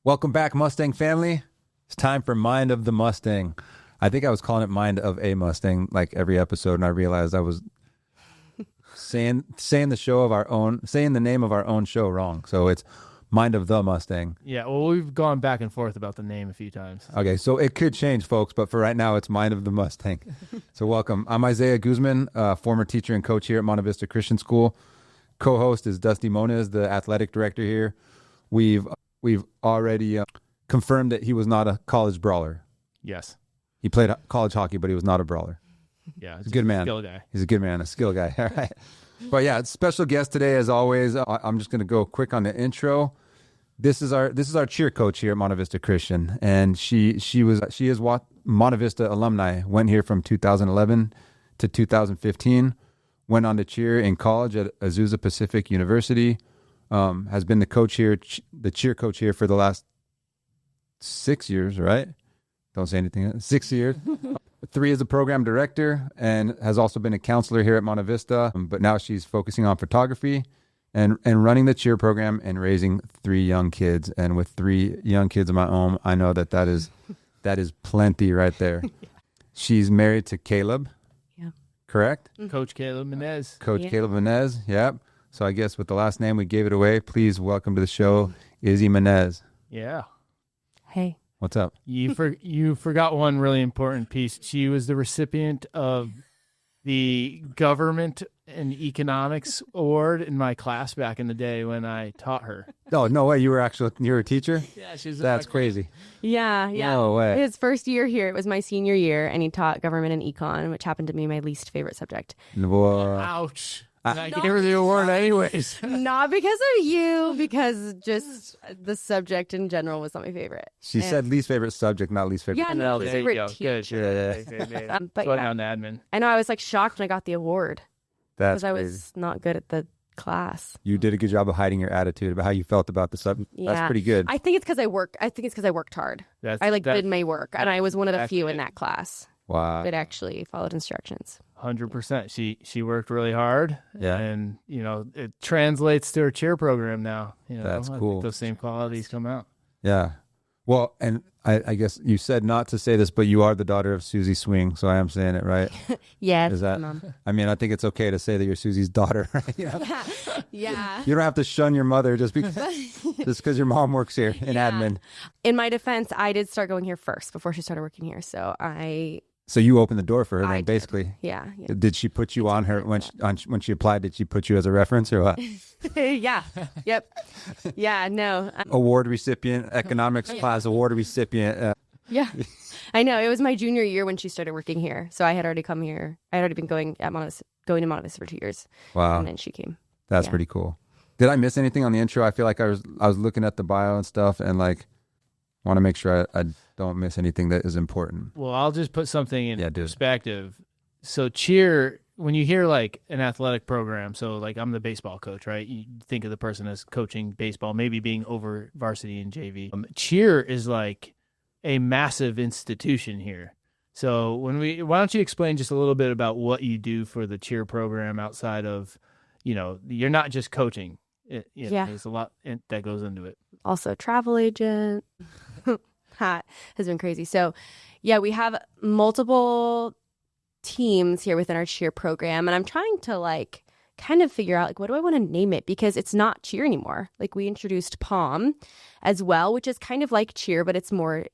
Welcome back, Mustang family. It's time for Mind of the Mustang. I think I was calling it Mind of a Mustang like every episode, and I realized I was saying the name of our own show wrong. So it's Mind of the Mustang. Yeah, well, we've gone back and forth about the name a few times. Okay, so it could change, folks, but for right now, it's Mind of the Mustang. So welcome. I'm Isaiah Guzman, former teacher and coach here at Monte Vista Christian School. Co-host is Dusty Menez, the athletic director here. We've already confirmed that he was not a college brawler. Yes. He played college hockey, but he was not a brawler. Yeah, he's a good man. Skill guy. He's a good man, a skill guy. All right. But yeah, special guest today, as always. I'm just going to go quick on the intro. This is our cheer coach here at Monte Vista Christian, and she is Monte Vista alumni. Went here from 2011 to 2015. Went on to cheer in college at Azusa Pacific University. Has been the coach here, the cheer coach here for the last 6 years, right? Don't say anything. 6 years. 3 as a program director, and has also been a counselor here at Monte Vista. But now she's focusing on photography and running the cheer program and raising 3 young kids. And with 3 young kids of my own, I know that is plenty right there. She's married to Caleb. Yeah. Correct? Mm-hmm. Coach Caleb Menez. Caleb Menez. Yep. So I guess with the last name, we gave it away. Please welcome to the show, Izzy Menez. Yeah. Hey. What's up? You forgot one really important piece. She was the recipient of the Government and Economics Award in my class back in the day when I taught her. Oh, no way. You were a teacher? Yeah, she's. That's crazy. Yeah. No way. His first year here, it was my senior year, and he taught government and econ, which happened to be my least favorite subject. Ouch. I gave her the award anyways. Not because of you, because just the subject in general was not my favorite. She said least favorite subject, not least favorite. Yeah, no, there you go. Good. Yeah. But Slow down, admin. I know I was like shocked when I got the award That's because I was not good at the class. You did a good job of hiding your attitude about how you felt about the subject. Yeah. That's pretty good. I think it's because I worked hard. I did my work, and I was one of the few in that class. Wow. That actually followed instructions. 100%. She worked really hard. Yeah. And, it translates to her cheer program now. That's I cool. think those same qualities come out. Yeah. Well, and I guess you said not to say this, but you are the daughter of Susie Swing, so I am saying it right. Yes, Is that? Mom. I mean, I think it's okay to say that you're Susie's daughter. Right? Yeah. You don't have to shun your mother just because your mom works here in admin. In my defense, I did start going here first before she started working here, So you opened the door for her, then, did. basically. Yeah. Did she put you on her when she applied? Did she put you as a reference or what? Yeah. Yep. Yeah. No. Award recipient, economics class award recipient. Yeah. I know. It was my junior year when she started working here, so I had already come here. I had already been going to Monte Vista for 2 years. Wow. And then she came. That's pretty cool. Did I miss anything on the intro? I feel like I was looking at the bio and stuff, and like want to make sure I don't miss anything that is important. Well, I'll just put something in perspective. So cheer, when you hear like an athletic program, so like I'm the baseball coach, right? You think of the person as coaching baseball, maybe being over varsity and JV. Cheer is like a massive institution here. So why don't you explain just a little bit about what you do for the cheer program outside of, you're not just coaching. There's a lot that goes into it. Also, travel agent. That has been crazy. So, yeah, we have multiple teams here within our cheer program, and I'm trying to kind of figure out what do I want to name it, because it's not cheer anymore. Like, we introduced POM as well, which is kind of like cheer, but it's more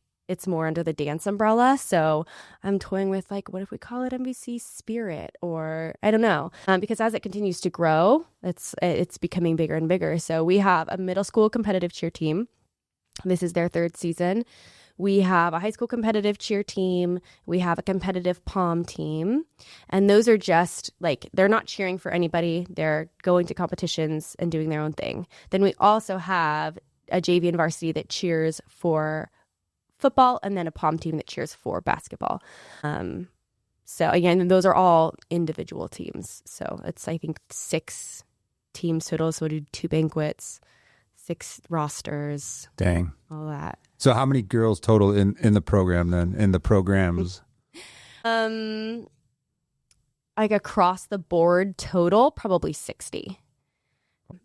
under the dance umbrella. So I'm toying with what if we call it MVC Spirit, or I don't know, because as it continues to grow, it's becoming bigger and bigger. So we have a middle school competitive cheer team. This is their 3rd season. We have a high school competitive cheer team. We have a competitive POM team. And those are just they're not cheering for anybody. They're going to competitions and doing their own thing. Then we also have a JV and varsity that cheers for football, and then a POM team that cheers for basketball. So again, those are all individual teams. So it's, I think, 6 teams total. So we do 2 banquets, 6 rosters. Dang. All that. So how many girls total in the program then, in the programs? Across the board total, probably 60.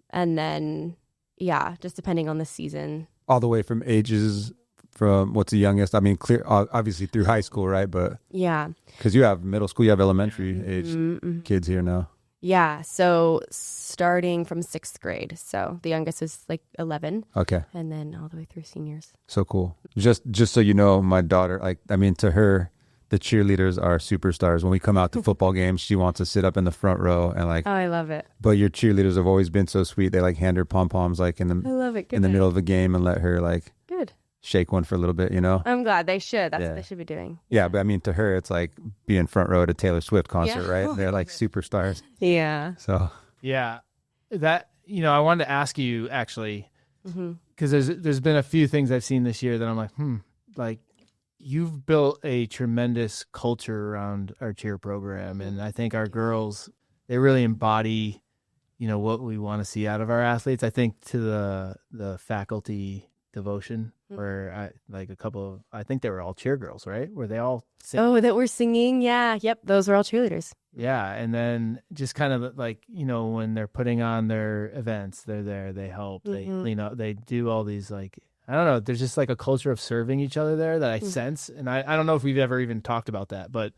And then yeah, just depending on the season. All the way from ages, from what's the youngest? I mean, clear, obviously through high school, right? But yeah, because you have middle school, you have elementary age kids here now. Yeah, so starting from 6th grade. So the youngest is like 11. Okay. And then all the way through seniors. So cool. Just so you know, my daughter, to her, the cheerleaders are superstars. When we come out to football games, she wants to sit up in the front row and Oh, I love it. But your cheerleaders have always been so sweet. They hand her pom-poms I love it. Good. in the middle of a game and let her good. shake one for a little bit, I'm glad they should. That's what they should be doing. Yeah, but to her, it's like being front row at a Taylor Swift concert, right? They're like superstars. Yeah. So. Yeah. That, I wanted to ask you actually, because there's been a few things I've seen this year that I'm like, you've built a tremendous culture around our cheer program. And I think our girls, they really embody, what we want to see out of our athletes. I think to the faculty devotion where I think they were all cheer girls, right? Were they all sing? Oh, that were singing? Yeah. Yep. Those were all cheerleaders. Yeah. And then just kind of when they're putting on their events, they're there, they help, they do all these I don't know, there's just a culture of serving each other there that I sense. And I don't know if we've ever even talked about that, but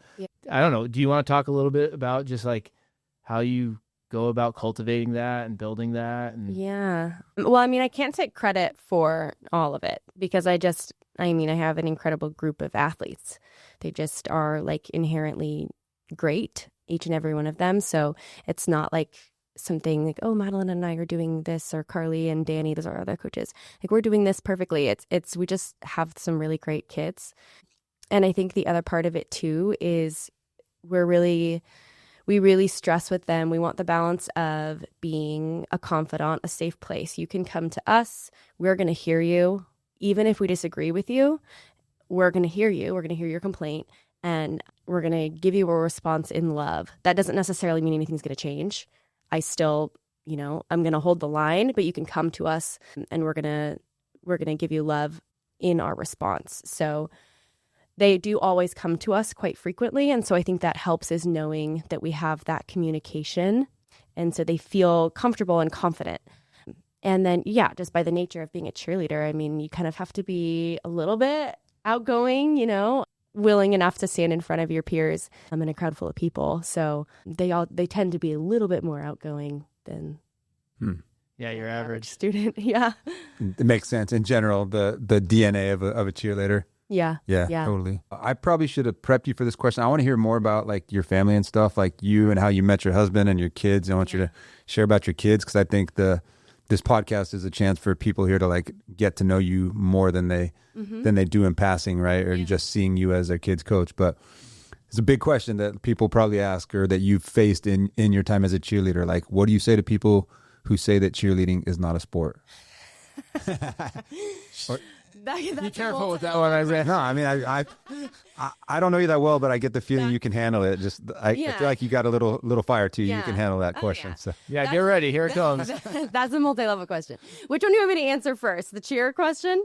I don't know. Do you want to talk a little bit about just how you go about cultivating that and building that? Yeah. Well, I can't take credit for all of it because I have an incredible group of athletes. They just are inherently great, each and every one of them. So it's not something oh, Madeline and I are doing this, or Carly and Danny, those are our other coaches. We're doing this perfectly. It's we just have some really great kids. And I think the other part of it too is we really stress with them. We want the balance of being a confidant, a safe place. You can come to us. We're going to hear you. Even if we disagree with you, we're going to hear you. We're going to hear your complaint. And we're going to give you a response in love. That doesn't necessarily mean anything's going to change. I still, I'm going to hold the line, but you can come to us and we're going to give you love in our response. So they do always come to us quite frequently. And so I think that helps is knowing that we have that communication. And so they feel comfortable and confident. And then, just by the nature of being a cheerleader, you kind of have to be a little bit outgoing, willing enough to stand in front of your peers. I'm in a crowd full of people. So they tend to be a little bit more outgoing than your average student. Yeah. It makes sense. In general, the DNA of a cheerleader. Yeah. Yeah, totally. I probably should have prepped you for this question. I want to hear more about your family and stuff, you and how you met your husband and your kids. I want you to share about your kids because I think this podcast is a chance for people here to get to know you more than they do in passing, right? Or just seeing you as their kids coach. But it's a big question that people probably ask or that you've faced in your time as a cheerleader. What do you say to people who say that cheerleading is not a sport? Be careful with that one. I don't know you that well, but I get the feeling you can handle it. I feel like you got a little fire to you. Yeah. You can handle that question. Yeah. So get ready. Here it comes. That's a multi-level question. Which one do you want me to answer first? The cheer question?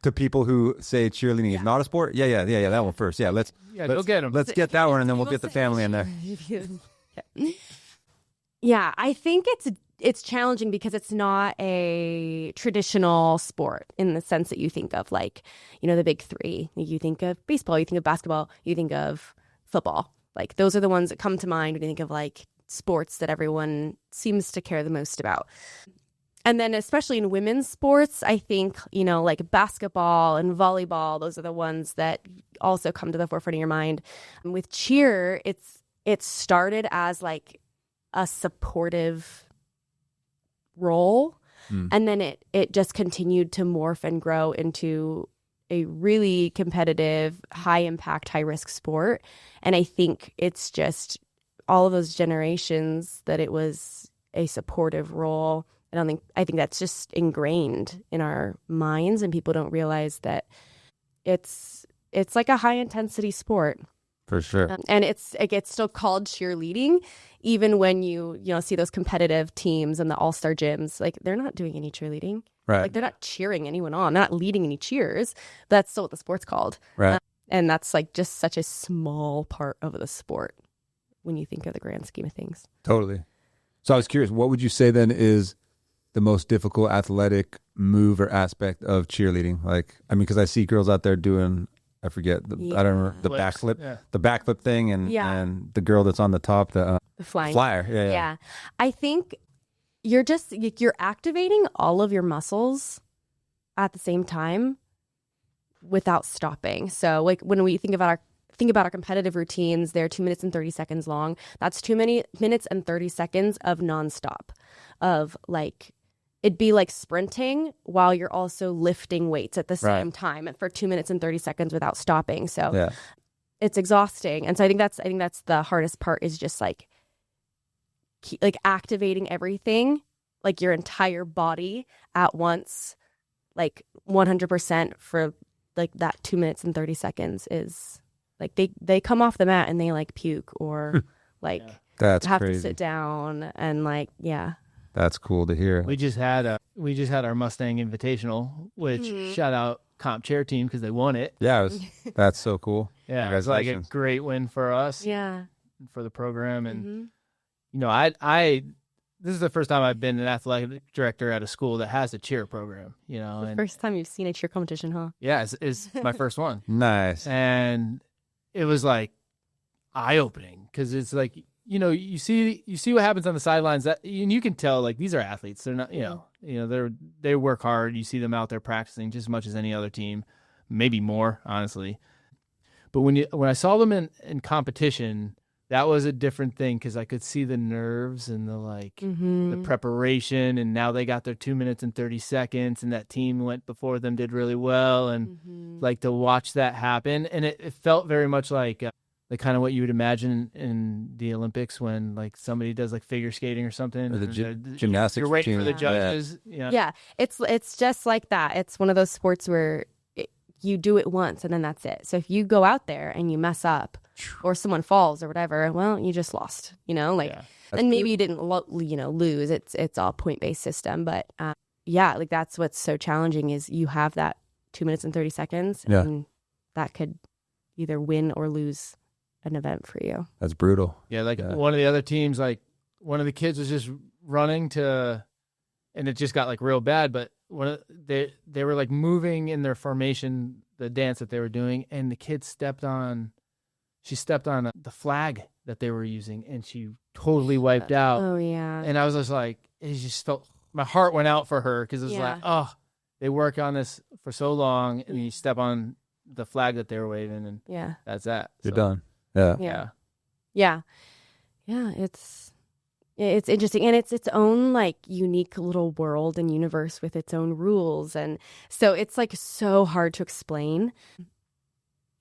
To people who say cheerleading is not a sport? Yeah. That one first. Yeah, let's go get them. Let's get that one, and then we'll get the family in there. Yeah, I think it's challenging because it's not a traditional sport in the sense that you think of the big three. You think of baseball, you think of basketball, you think of football. Those are the ones that come to mind when you think of sports that everyone seems to care the most about. And then especially in women's sports, I think, basketball and volleyball, those are the ones that also come to the forefront of your mind. With cheer, it started as a supportive role. And then it just continued to morph and grow into a really competitive, high impact, high risk sport. And I think it's just all of those generations that it was a supportive role. I think that's just ingrained in our minds, and people don't realize that it's a high intensity sport. For sure. And it's still called cheerleading, even when you see those competitive teams and the all-star gyms. They're not doing any cheerleading. Right. They're not cheering anyone on. They're not leading any cheers. That's still what the sport's called. Right. And that's just such a small part of the sport when you think of the grand scheme of things. Totally. So I was curious, what would you say then is the most difficult athletic move or aspect of cheerleading? Like, I mean, because I see girls out there doing, I forget, I don't remember, the backflip, the backflip thing, and the girl that's on the top, the flyer. Yeah. I think you're activating all of your muscles at the same time without stopping. So like when we think about our competitive routines, they're 2 minutes and 30 seconds long. That's 2 minutes and 30 seconds of nonstop, of like, it'd be like sprinting while you're also lifting weights at the same time for 2 minutes and 30 seconds without stopping. So it's exhausting. And so I think that's the hardest part, is just like activating everything, like your entire body at once, like 100% for like that 2 minutes and 30 seconds is like they come off the mat and they like puke or like that's have crazy. to sit down and like, That's cool to hear. We just had our Mustang Invitational, which shout out comp chair team because they won it. Yeah, that's so cool. Yeah, it was like a great win for us. Yeah, for the program, and you know, I this is the first time I've been an athletic director at a school that has a cheer program. You know, the first time you've seen a cheer competition, huh? Yeah, it's my first one. Nice. And it was like eye opening because it's like, you know, you see what happens on the sidelines, and you can tell like these are athletes. They're not, you know, they work hard. You see them out there practicing just as much as any other team, maybe more, honestly. But when I saw them in competition, that was a different thing because I could see the nerves and the preparation, and now they got their 2 minutes and 30 seconds, and that team went before them did really well, and like to watch that happen, and it felt very much like kind of what you would imagine in the Olympics when like somebody does like figure skating or something, or the gymnastics. You're waiting for the judges. Yeah, it's just like that. It's one of those sports where you do it once and then that's it. So if you go out there and you mess up or someone falls or whatever, well, you just lost, you know, like, and maybe you didn't, lose. It's all point-based system. But like that's what's so challenging is you have that 2 minutes and 30 seconds and that could either win or lose an event for you. That's brutal. Yeah. Like one of the other teams, like one of the kids was just running and it just got like real bad, but they were like moving in their formation, the dance that they were doing, and the kid stepped on the flag that they were using, and she totally wiped out. Oh yeah. And I was just like, it just felt, my heart went out for her because it was like, oh, they work on this for so long, and you step on the flag that they were waving, and that's that. You're done. Yeah. It's interesting, and it's its own like unique little world and universe with its own rules, and so it's like so hard to explain.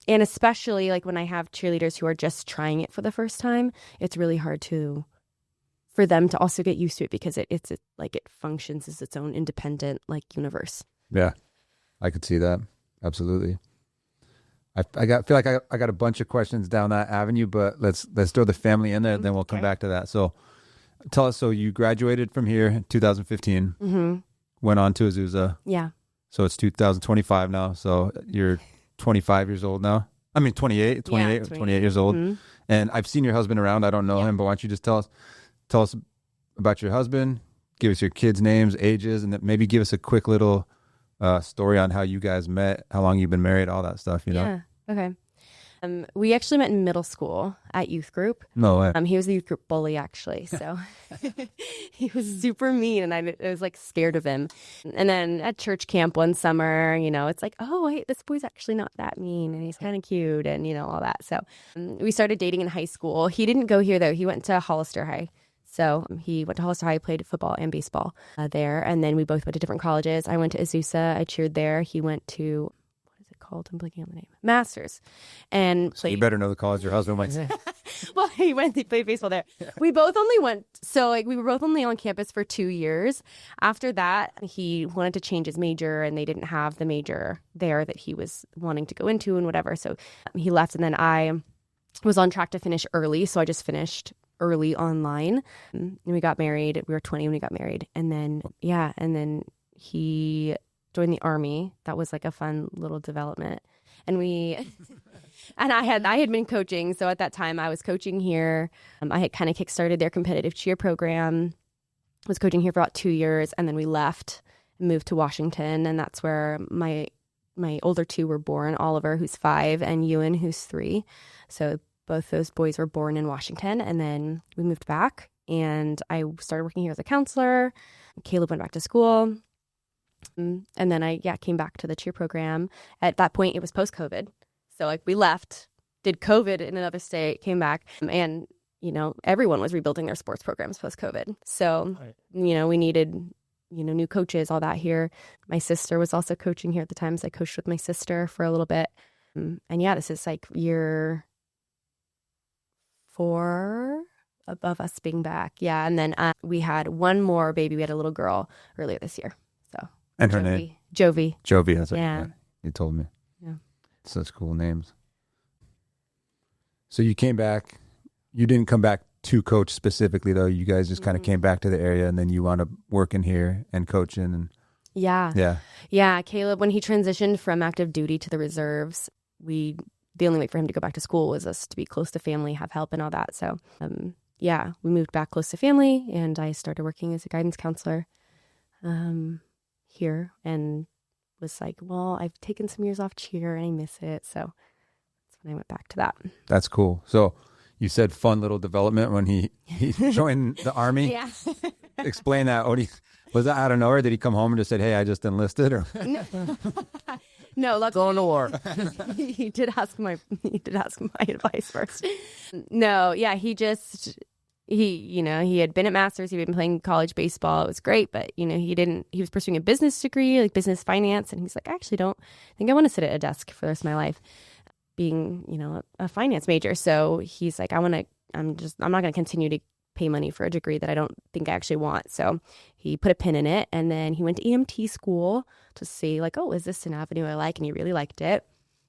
And especially like when I have cheerleaders who are just trying it for the first time, it's really hard for them to also get used to it because it functions as its own independent like universe. Yeah, I could see that. Absolutely. I feel like I got a bunch of questions down that avenue, but let's throw the family in there, then we'll come back to that. So tell us, so you graduated from here in 2015, went on to Azusa. Yeah. So it's 2025 now. So you're 25 years old now. I mean, 28 years old. And I've seen your husband around. I don't know him, but why don't you just tell us about your husband, give us your kids' names, ages, and then maybe give us a quick little story on how you guys met, how long you've been married, all that stuff, you know? Yeah. Okay. We actually met in middle school at youth group. No way. He was the youth group bully, actually. So he was super mean, and I was like scared of him. And then at church camp one summer, you know, it's like, oh, wait, this boy's actually not that mean, and he's kind of cute, and you know, all that. So we started dating in high school. He didn't go here though. He went to Hollister High. So he went to Hollister High, played football and baseball there, and then we both went to different colleges. I went to Azusa. I cheered there. He went to, called? I'm blanking on the name. Masters. And so you better know the college your husband went to. Well, he played baseball there. Yeah. We both only went, so like we were both only on campus for 2 years. After that, he wanted to change his major, and they didn't have the major there that he was wanting to go into and whatever. So he left, and then I was on track to finish early, so I just finished early online. And we got married. We were 20 when we got married. And then he joined the Army. That was like a fun little development. And I had been coaching. So at that time I was coaching here. I had kind of kickstarted their competitive cheer program. was coaching here for about 2 years, and then we left and moved to Washington, and that's where my older two were born, Oliver, who's 5, and Ewan, who's 3. So both those boys were born in Washington, and then we moved back, and I started working here as a counselor. Caleb went back to school, and then I came back to the cheer program. At that point, it was post-COVID. So like we left, did COVID in another state, came back, and everyone was rebuilding their sports programs post-COVID. So, we needed, new coaches, all that here. My sister was also coaching here at the time, so I coached with my sister for a little bit. And this is like year 4 of us being back. Yeah, and then we had one more baby. We had a little girl earlier this year. So. And her name? Jovi. Jovi, that's yeah. You told me. Yeah. Such cool names. So you came back. You didn't come back to coach specifically, though. You guys just kind of came back to the area, and then you wound up working here and coaching. And yeah. Caleb, when he transitioned from active duty to the reserves, the only way for him to go back to school was us to be close to family, have help, and all that. So, we moved back close to family, and I started working as a guidance counselor here, and was like, well, I've taken some years off cheer, and I miss it. So that's when I went back to that. That's cool. So. You said fun little development when he joined the Army. Yeah. Explain that. Was that out of nowhere? Did he come home and just said, "Hey, I just enlisted"? Or No, going to war. He did ask my advice first. No, yeah, he had been at Masters. He'd been playing college baseball. It was great, but he was pursuing a business degree, like business finance, and he's like, I actually don't think I want to sit at a desk for the rest of my life, being, a finance major. So he's like, I'm not going to continue to pay money for a degree that I don't think I actually want. So he put a pin in it, and then he went to EMT school to see like, oh, is this an avenue I like? And he really liked it.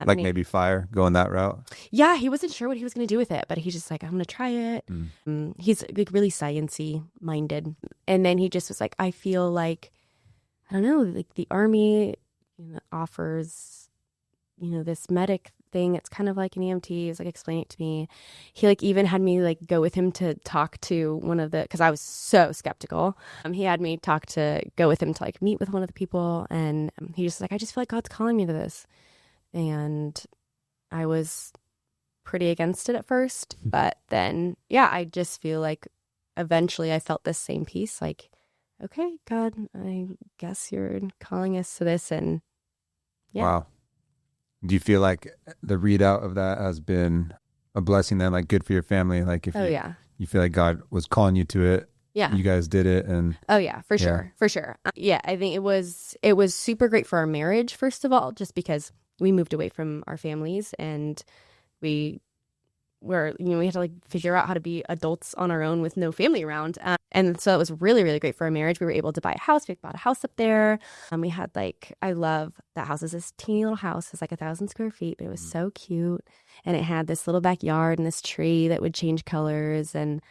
Like maybe fire, going that route? Yeah, he wasn't sure what he was going to do with it, but he's just like, I'm going to try it. He's like really science-y minded. And then he just was like, I feel like, I don't know, like the Army offers, this medic thing. It's kind of like an EMT. He was like explaining it to me. He like even had me like go with him to talk to one of because I was so skeptical. He had me go with him to like meet with one of the people, and he just like, I just feel like God's calling me to this. And I was pretty against it at first, but then I just feel like eventually I felt this same peace, like, okay, God, I guess you're calling us to this. And wow. Do you feel like the readout of that has been a blessing then, like good for your family? Like if you feel like God was calling you to it, you guys did it. And for sure. I think it was super great for our marriage, first of all, just because we moved away from our families, and we had to like figure out how to be adults on our own with no family around. And so it was really, really great for our marriage. We were able to buy a house. We bought a house up there. And we had I love that house. It's this teeny little house. It's like 1,000 square feet, but it was so cute. And it had this little backyard and this tree that would change colors. And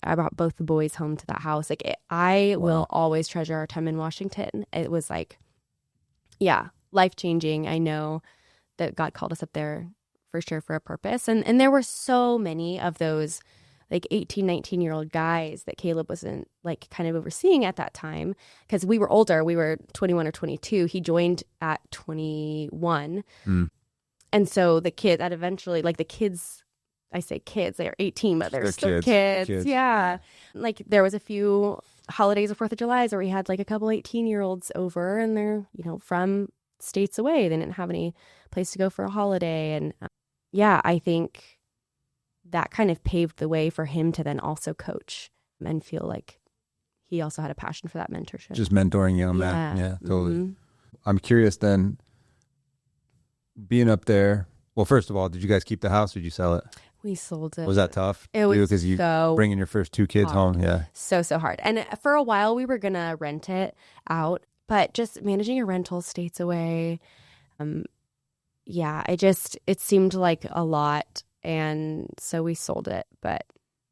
I brought both the boys home to that house. I will always treasure our time in Washington. It was life-changing. I know that God called us up there for sure for a purpose. And there were so many of those like 18, 19-year-old guys that Caleb wasn't like kind of overseeing at that time, because we were older. We were 21 or 22. He joined at 21. And so the kids that eventually, like the kids, I say kids, they are 18, but they're still kids. Yeah. Like there was a few holidays of 4th of July where we had like a couple 18-year-olds over, and they're, from states away. They didn't have any place to go for a holiday. And I think that kind of paved the way for him to then also coach and feel like he also had a passion for that mentorship. Just mentoring young men. Yeah, totally. I'm curious then, being up there, well, first of all, did you guys keep the house or did you sell it? We sold it. Was that tough? It was because you bringing your first 2 kids home. Yeah. So hard. And for a while we were going to rent it out, but just managing a rental states away. It seemed like a lot. And so we sold it. But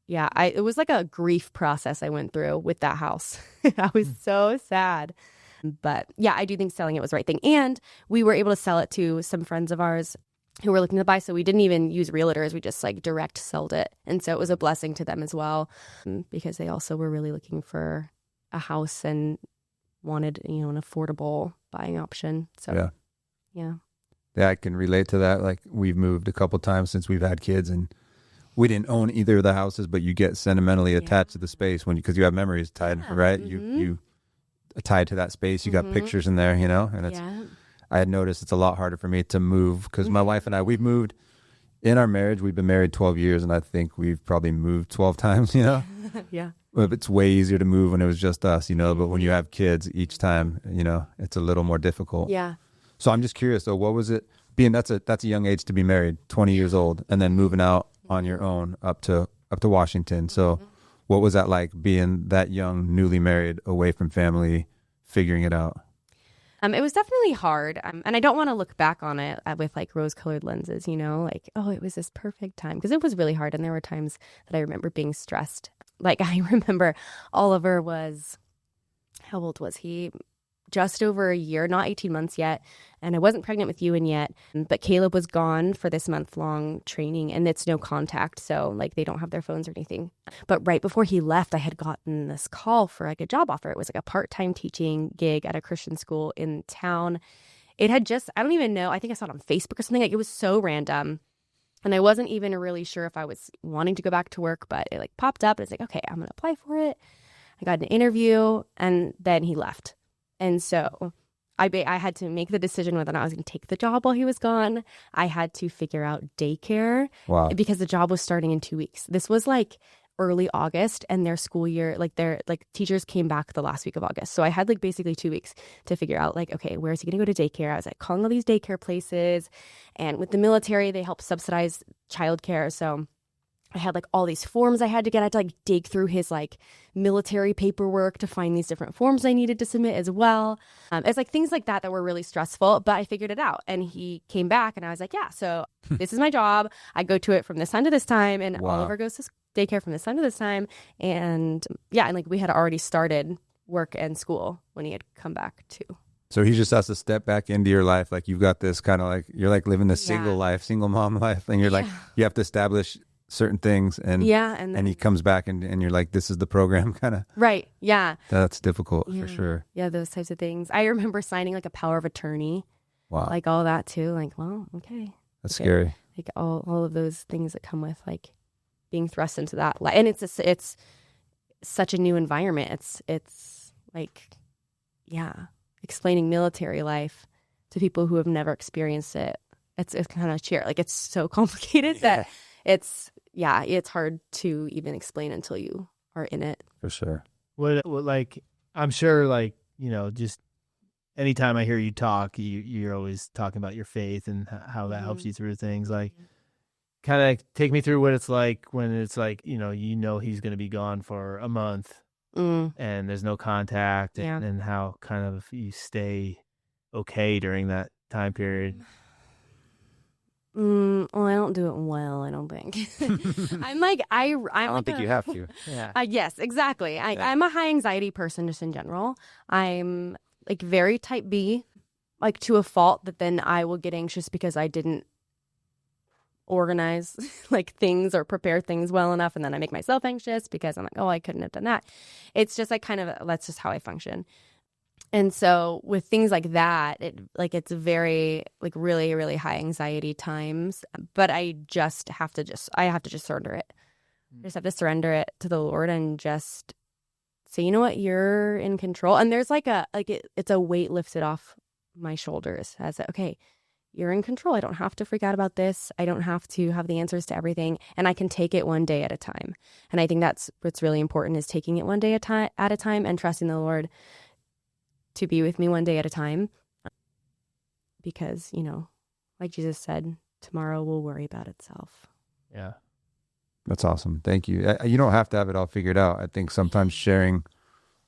it was like a grief process I went through with that house. I was so sad. But I do think selling it was the right thing. And we were able to sell it to some friends of ours who were looking to buy. So we didn't even use realtors. We just like direct sold it. And so it was a blessing to them as well, because they also were really looking for a a house and wanted, an affordable buying option. So, yeah. Yeah, I can relate to that. Like, we've moved a couple times since we've had kids, and we didn't own either of the houses, but you get sentimentally attached to the space because you have memories tied, right? Mm-hmm. You tied to that space. You got pictures in there, and it's. I had noticed it's a lot harder for me to move because my wife and I, we've moved in our marriage. We've been married 12 years, and I think we've probably moved 12 times. Yeah. It's way easier to move when it was just us, but when you have kids each time, it's a little more difficult. Yeah. So I'm just curious, though, what was it being that's a young age to be married, 20 years old, and then moving out on your own up to Washington. So what was that like being that young, newly married, away from family, figuring it out? It was definitely hard. And I don't want to look back on it with like rose-colored lenses, like, oh, it was this perfect time. Because it was really hard. And there were times that I remember being stressed. Like, I remember Oliver was, how old was he? Just over a year, not 18 months yet. And I wasn't pregnant with Ewan yet. But Caleb was gone for this month-long training, and it's no contact. So, like, they don't have their phones or anything. But right before he left, I had gotten this call for, like, a job offer. It was, like, a part-time teaching gig at a Christian school in town. It had just, I don't even know, I think I saw it on Facebook or something. Like, it was so random. And I wasn't even really sure if I was wanting to go back to work, but it, like, popped up. And it's like, okay, I'm going to apply for it. I got an interview, and then he left. And so I had to make the decision whether or not I was going to take the job while he was gone. I had to figure out daycare because the job was starting in 2 weeks. This was like early August, and their school year, their teachers came back the last week of August. So I had like basically 2 weeks to figure out like, okay, where is he going to go to daycare? I was like calling all these daycare places, and with the military, they help subsidize childcare. So I had like all these forms I had to get. I had to like dig through his like military paperwork to find these different forms I needed to submit as well. It's like things like that were really stressful, but I figured it out. And he came back, and I was like, yeah, so this is my job. I go to it from this time to this time, and Oliver goes to daycare from this time to this time. And yeah, and like we had already started work and school when he had come back too. So he just has to step back into your life. Like, you've got this kind of like, you're like living the single life, single mom life. And you're like, you have to establish certain things, and and he comes back, and you're like, this is the program, kind of. Right. Yeah. That's difficult for sure. Yeah, those types of things. I remember signing like a power of attorney. Wow. Like all that too. Like, well, okay. That's scary. Like all of those things that come with like being thrust into that. And it's such a new environment. It's like, explaining military life to people who have never experienced it. It's kind of like it's so complicated that it's hard to even explain until you are in it. For sure. What like, I'm sure, like, just anytime I hear you talk, you're always talking about your faith and how that helps you through things. Like, kind of take me through what it's like when it's like, he's going to be gone for a month and there's no contact, and how kind of you stay okay during that time period. Well, I don't do it well, I don't think. I'm like, I don't think you have to. Yeah. Yes, exactly. I'm a high anxiety person just in general. I'm like very type B, like to a fault, that then I will get anxious because I didn't organize like things or prepare things well enough. And then I make myself anxious because I'm like, oh, I couldn't have done that. It's just like that's just how I function. And so with things like that, it's very like really, really high anxiety times, but I have to surrender it. I just have to surrender it to the Lord and just say, you know what, you're in control. And there's it's a weight lifted off my shoulders as okay, you're in control. I don't have to freak out about this. I don't have to have the answers to everything, and I can take it one day at a time. And I think that's what's really important, is taking it one day at a time and trusting the Lord to be with me one day at a time, because, like Jesus said, tomorrow will worry about itself. Yeah. That's awesome. Thank you. You don't have to have it all figured out. I think sometimes sharing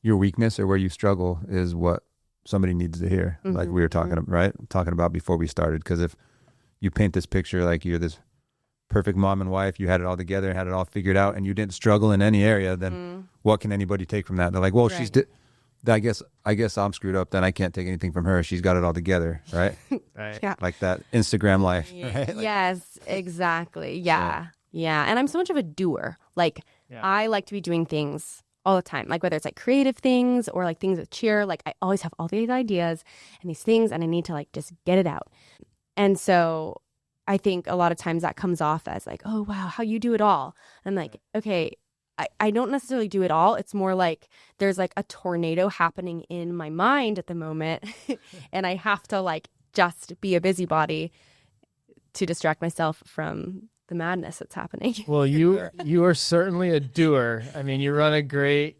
your weakness or where you struggle is what somebody needs to hear. Mm-hmm. Like we were talking about before we started, because if you paint this picture like you're this perfect mom and wife, you had it all together, had it all figured out, and you didn't struggle in any area, then what can anybody take from that? They're like, well, right. I guess I'm screwed up, then I can't take anything from her. She's got it all together, right? Right. Yeah. Like that Instagram life, right? Yes, exactly. Yeah. Yeah. And I'm so much of a doer. Like, I like to be doing things all the time. Like whether it's like creative things or like things with cheer, like I always have all these ideas and these things and I need to like just get it out. And so I think a lot of times that comes off as like, oh, wow, how you do it all. I'm like, okay, I don't necessarily do it all. It's more like there's like a tornado happening in my mind at the moment and I have to like just be a busybody to distract myself from the madness that's happening. Well, you are certainly a doer. I mean, you run a great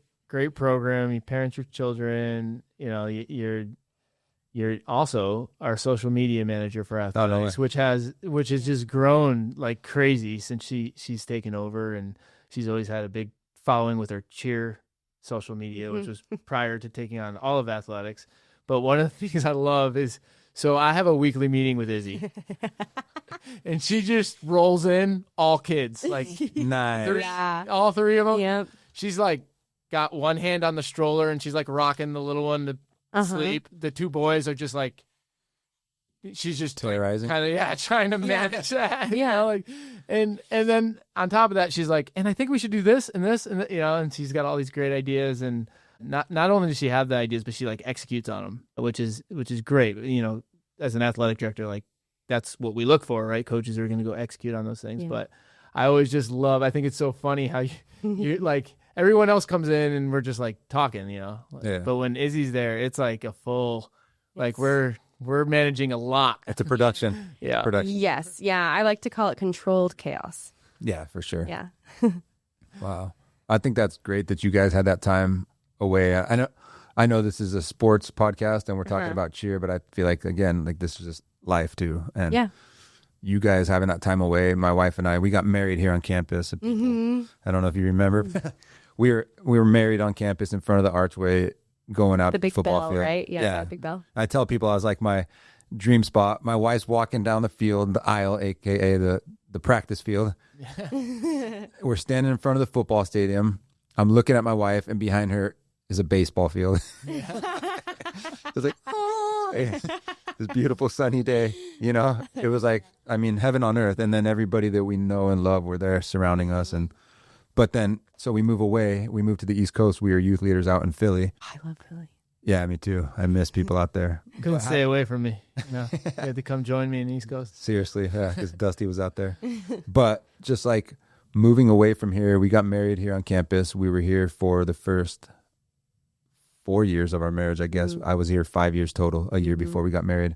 program. You parent your children. You know, you're also our social media manager for athletics, which has just grown like crazy since she's taken over, and she's always had a big following with her cheer social media, which was prior to taking on all of athletics. But one of the things I love is, so I have a weekly meeting with Izzy, and she just rolls in all kids, like nice, all three of them. Yep. She's like got one hand on the stroller, and she's like rocking the little one to sleep. The two boys are just like, she's just terrorizing, kind of trying to manage that. Yeah, like, and then on top of that, she's like, and I think we should do this and this and and she's got all these great ideas, and not only does she have the ideas, but she like executes on them, which is great. You know, as an athletic director, like that's what we look for, right? Coaches are going to go execute on those things. Yeah. But I always just love, I think it's so funny how you like everyone else comes in and we're just like talking, but when Izzy's there, it's like a full, like we're managing a lot. It's a production. Yeah. Production. Yes. Yeah. I like to call it controlled chaos. Yeah, for sure. Yeah. Wow. I think that's great that you guys had that time away. I know this is a sports podcast and we're talking about cheer, but I feel like, again, like this is just life too. And you guys having that time away, my wife and I, we got married here on campus. I don't know if you remember. we were married on campus in front of the archway going out the big football bell, field. right? Yeah, big bell. I tell people I was like my dream spot. My wife's walking down the field, the aisle, aka the practice field. We're standing in front of the football stadium. I'm looking at my wife, and behind her is a baseball field. It was like, this beautiful sunny day. It was like, I mean, heaven on earth. And then everybody that we know and love were there surrounding us. But then, so we move away. We moved to the East Coast. We were youth leaders out in Philly. I love Philly. Yeah, me too. I miss people out there. Couldn't stay away from me. You had to come join me in the East Coast. Seriously, yeah, because Dusty was out there. But just like moving away from here, we got married here on campus. We were here for the first 4 years of our marriage, I guess. I was here 5 years total, a year before we got married.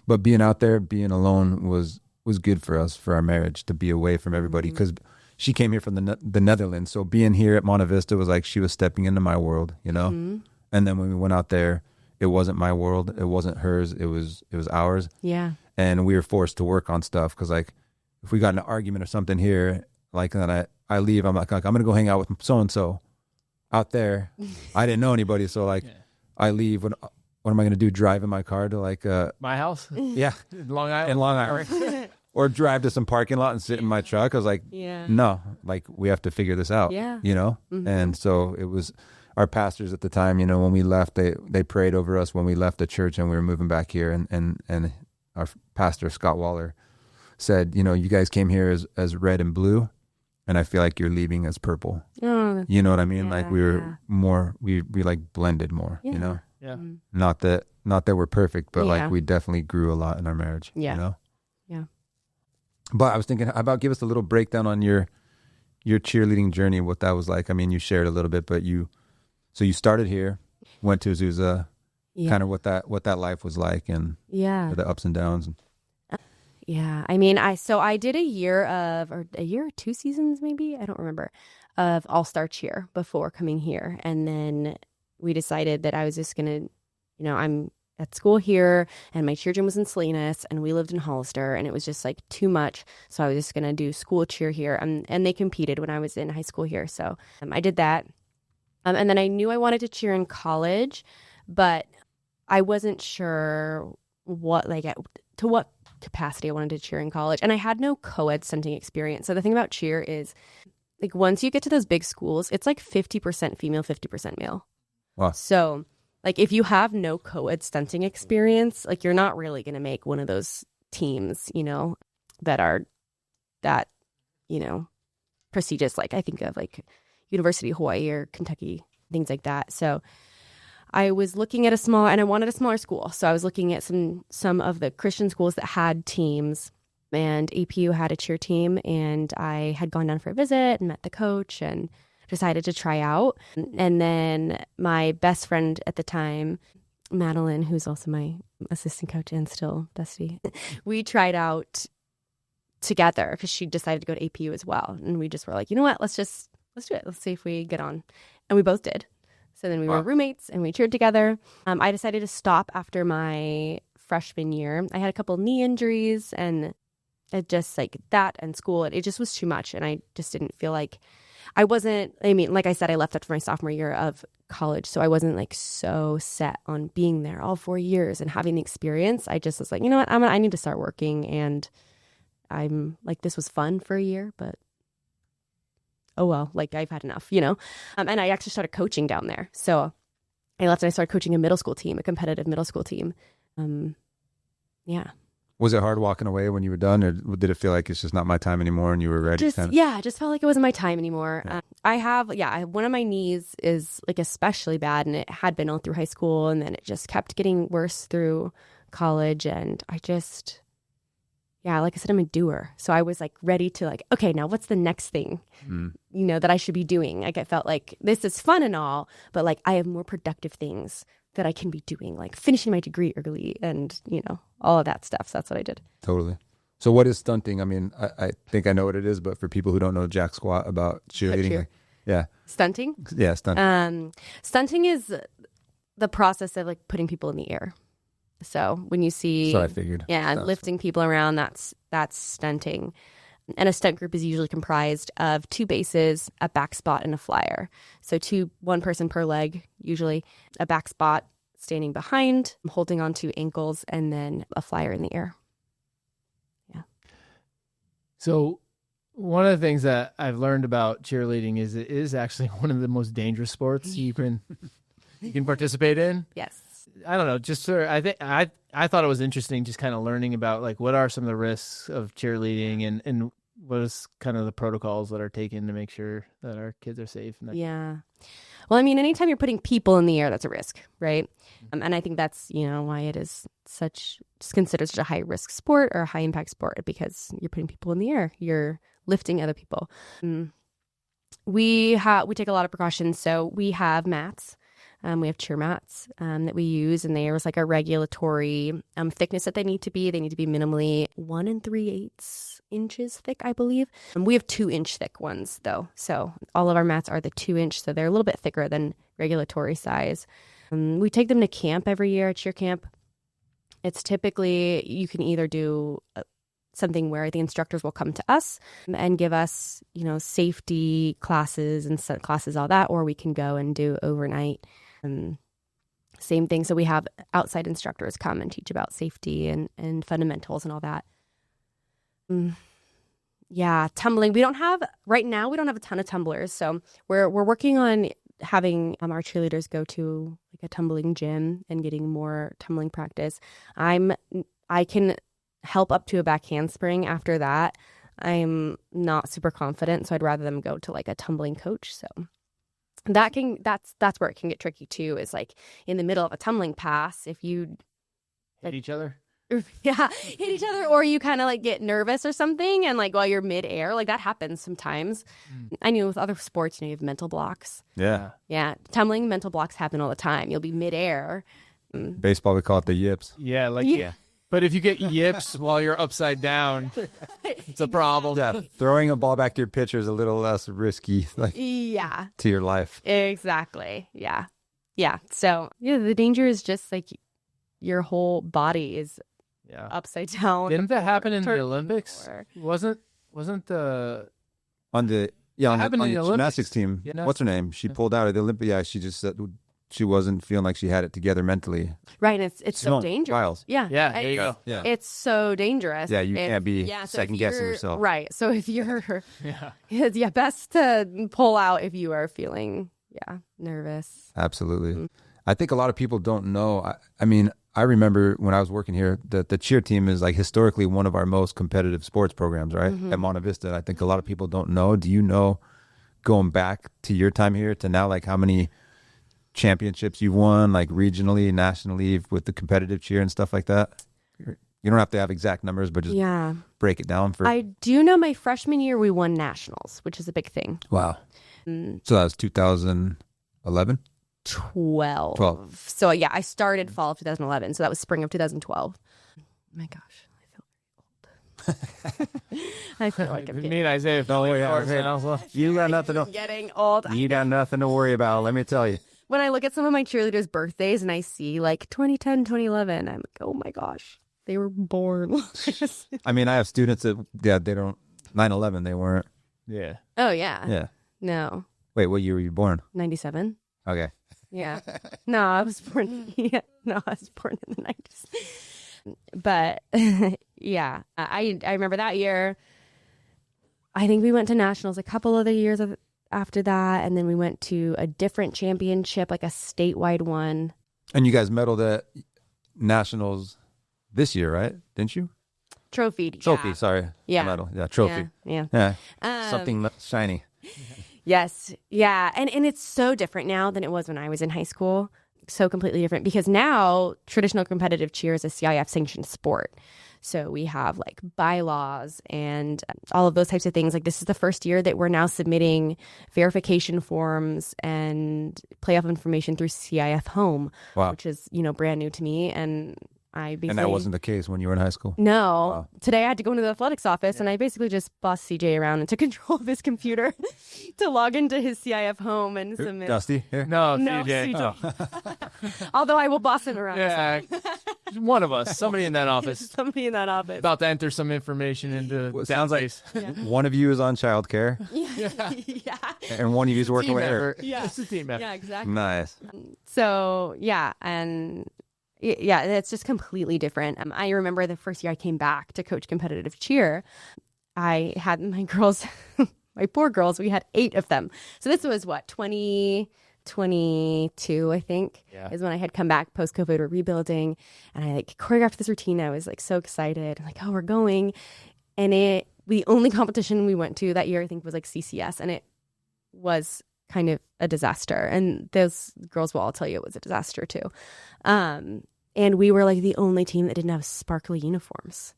But being out there, being alone was good for us, for our marriage, to be away from everybody. Because she came here from the Netherlands. So being here at Monte Vista was like she was stepping into my world, And then when we went out there, it wasn't my world. It wasn't hers. It was ours. Yeah. And we were forced to work on stuff because, like, if we got in an argument or something here, like, and then I leave, I'm like I'm going to go hang out with so-and-so out there. I didn't know anybody. So, like, I leave. What am I going to do? Drive in my car to, like, my house? Yeah. In Long Island? In Long Island. Or drive to some parking lot and sit in my truck. I was like, no, like, we have to figure this out, And so it was... Our pastors at the time, when we left, they prayed over us when we left the church and we were moving back here. And our pastor, Scott Waller, said, you guys came here as red and blue, and I feel like you're leaving as purple. Oh, you know what I mean? Like we were more, we like blended more, Yeah. Not that we're perfect, but like we definitely grew a lot in our marriage, Yeah. But I was thinking, how about give us a little breakdown on your cheerleading journey, what that was like. I mean, you shared a little bit, but so you started here, went to Azusa, kind of what that life was like, and the ups and downs. Yeah, I mean, I did a year or 2 seasons, maybe, I don't remember, of all-star cheer before coming here, and then we decided that I was just gonna, I'm at school here, and my cheer gym was in Salinas, and we lived in Hollister, and it was just like too much, so I was just gonna do school cheer here, and they competed when I was in high school here, so I did that. And then I knew I wanted to cheer in college, but I wasn't sure to what capacity I wanted to cheer in college. And I had no co-ed stunting experience. So the thing about cheer is, like, once you get to those big schools, it's like 50% female, 50% male. Wow. So, like, if you have no co-ed stunting experience, like, you're not really going to make one of those teams, that are that, prestigious. Like, I think of, like, University of Hawaii or Kentucky, things like that. So I was looking at and I wanted a smaller school. So I was looking at some of the Christian schools that had teams, and APU had a cheer team, and I had gone down for a visit and met the coach and decided to try out. And then my best friend at the time, Madeline, who's also my assistant coach and still bestie, we tried out together because she decided to go to APU as well. And we just were like, you know what, let's do it. Let's see if we get on. And we both did. So then we were roommates and we cheered together. I decided to stop after my freshman year. I had a couple knee injuries, and it just like that and school, it just was too much. And I just didn't feel like like I said, I left after my sophomore year of college. So I wasn't like so set on being there all 4 years and having the experience. I just was like, you know what, I need to start working. And I'm like, this was fun for a year, but oh well, like I've had enough, And I actually started coaching down there. So I left and I started coaching a competitive middle school team. Yeah. Was it hard walking away when you were done, or did it feel like it's just not my time anymore and you were ready? Just felt like it wasn't my time anymore. Yeah. One of my knees is like especially bad, and it had been all through high school, and then it just kept getting worse through college. And I just, like I said, I'm a doer. So I was like ready to like, okay, now what's the next thing, that I should be doing? Like I felt like this is fun and all, but like I have more productive things that I can be doing, like finishing my degree early and, all of that stuff. So that's what I did. Totally. So what is stunting? I mean, I think I know what it is, but for people who don't know jack squat about cheerleading. Yeah. Stunting? Yeah, stunting. Stunting is the process of like putting people in the air. So when you see, So I figured. Yeah, lifting people around, that's stunting. And a stunt group is usually comprised of 2 bases, a back spot, and a flyer. So one person per leg, usually a back spot standing behind, holding onto ankles, and then a flyer in the air. Yeah. So one of the things that I've learned about cheerleading is it is actually one of the most dangerous sports you can participate in. Yes. I don't know. Just I think I thought it was interesting, just kind of learning about like what are some of the risks of cheerleading and what is kind of the protocols that are taken to make sure that our kids are safe. Yeah. Well, I mean, anytime you're putting people in the air, that's a risk, right? And I think that's why it is considered such a high risk sport or a high impact sport, because you're putting people in the air, you're lifting other people. We take a lot of precautions, so we have mats. We have cheer mats that we use, and there's like a regulatory thickness that they need to be. They need to be minimally 1 3/8 inches thick, I believe. And we have 2-inch thick ones, though. So all of our mats are the 2-inch, so they're a little bit thicker than regulatory size. We take them to camp every year, at cheer camp. It's typically, you can either do something where the instructors will come to us and give us, safety classes and stunt classes, all that, or we can go and do overnight. Same thing. So we have outside instructors come and teach about safety and fundamentals and all that. Yeah, tumbling. Right now we don't have a ton of tumblers. So we're working on having our cheerleaders go to like a tumbling gym and getting more tumbling practice. I can help up to a back handspring. After that, I'm not super confident, so I'd rather them go to like a tumbling coach. So that's where it can get tricky too, is like in the middle of a tumbling pass, if you hit each other. Yeah, hit each other, or you kind of like get nervous or something, and like while you're midair, like that happens sometimes. I know with other sports, you have mental blocks. Yeah. Tumbling, mental blocks happen all the time. You'll be midair. Baseball, we call it the yips. Yeah, yeah. But if you get yips while you're upside down, it's a problem. Yeah, throwing a ball back to your pitcher is a little less risky, to your life. Exactly. Yeah. So the danger is just like your whole body is upside down. Didn't that happen in the Olympics? Wasn't the on the gymnastics team? Yeah, what's her name? She pulled out of the Olympics. Yeah, she just said she wasn't feeling like she had it together mentally. Right, and it's so dangerous. Biles. Yeah, there you go. Yeah, it's so dangerous. Yeah, you can't be second guessing yourself. Right. So if you're, best to pull out if you are feeling nervous. Absolutely. I think a lot of people don't know. I mean, I remember when I was working here, the cheer team is like historically one of our most competitive sports programs, right? At Monte Vista. I think a lot of people don't know. Do you know going back to your time here to now, like how many championships you've won, like regionally, nationally, with the competitive cheer and stuff like that? You don't have to have exact numbers, but just break it down for. I do know my freshman year we won nationals, which is a big thing. Wow. So that was 2011? 12. So yeah, I started fall of 2011. So that was spring of 2012. My gosh, I feel very old. I feel like I'm Me and Isaiah felt You got nothing to getting old. You got nothing to worry about, let me tell you. When I look at some of my cheerleaders' birthdays and I see like 2010, 2011, I'm like, oh my gosh, they were born. I mean, I have students that, they don't, 9/11, they weren't. Yeah. Oh yeah. Yeah. No. Wait, what year were you born? 97. Okay. Yeah. No, I was born. Yeah. No, I was born in the 90s. But yeah, I remember that year. I think we went to nationals a couple other years after that, and then we went to a different championship, like a statewide one. And you guys medaled at nationals this year, right? Didn't you? Trophy, sorry. Yeah. Medal. Yeah, trophy. Yeah. Something shiny. Yes. Yeah. And it's so different now than it was when I was in high school. So completely different, because now traditional competitive cheer is a CIF sanctioned sport. So we have like bylaws and all of those types of things. Like this is the first year that we're now submitting verification forms and playoff information through CIF Home, which is, brand new to me. And And that wasn't the case when you were in high school? No. Wow. Today I had to go into the athletics office and I basically just bossed CJ around and took control of his computer to log into his CIF Home and submit. Dusty here? No, CJ. Oh. Although I will boss him around. Yeah. One of us. Somebody in that office. Somebody in that office. About to enter some information into well, sounds like one of you is on childcare. Yeah. And one of you is working with her. Yeah. It's a team effort. Yeah, exactly. Nice. So, yeah. And yeah, it's just completely different. I remember the first year I came back to coach competitive cheer, I had my girls, my poor girls, we had 8 of them. So this was 2022, I think, is when I had come back post-COVID. We're rebuilding, and I choreographed this routine. I was so excited. I'm like, oh, we're going. And the only competition we went to that year, I think, was CCS, and it was kind of a disaster. And those girls will all tell you it was a disaster too. And we were the only team that didn't have sparkly uniforms.